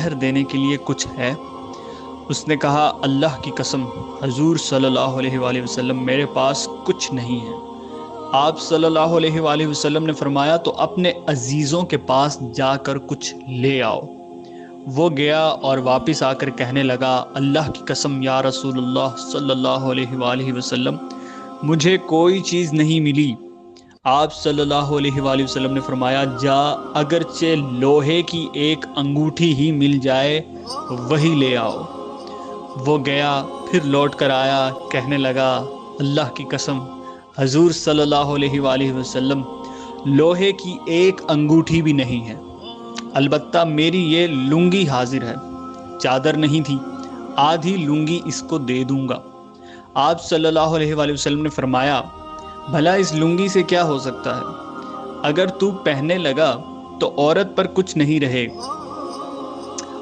مہر دینے کے لیے کچھ ہے؟ اس نے کہا اللہ کی قسم حضور صلی اللہ علیہ وآلہ وسلم میرے پاس کچھ نہیں ہے۔ آپ صلی اللہ علیہ وآلہ وسلم نے فرمایا تو اپنے عزیزوں کے پاس جا کر کچھ لے آؤ۔ وہ گیا اور واپس آ کر کہنے لگا اللہ کی قسم یا رسول اللہ صلی اللہ علیہ وآلہ وسلم مجھے کوئی چیز نہیں ملی۔ آپ صلی اللہ علیہ وآلہ وسلم نے فرمایا جا اگرچہ لوہے کی ایک انگوٹھی ہی مل جائے وہی لے آؤ۔ وہ گیا پھر لوٹ کر آیا، کہنے لگا اللہ کی قسم حضور صلی اللہ علیہ وآلہ وسلم لوہے کی ایک انگوٹھی بھی نہیں ہے، البتہ میری یہ لنگی حاضر ہے، چادر نہیں تھی، آدھی لنگی اس کو دے دوں گا۔ آپ صلی اللہ علیہ وآلہ وسلم نے فرمایا بھلا اس لنگی سے کیا ہو سکتا ہے؟ اگر تو پہننے لگا تو عورت پر کچھ نہیں رہے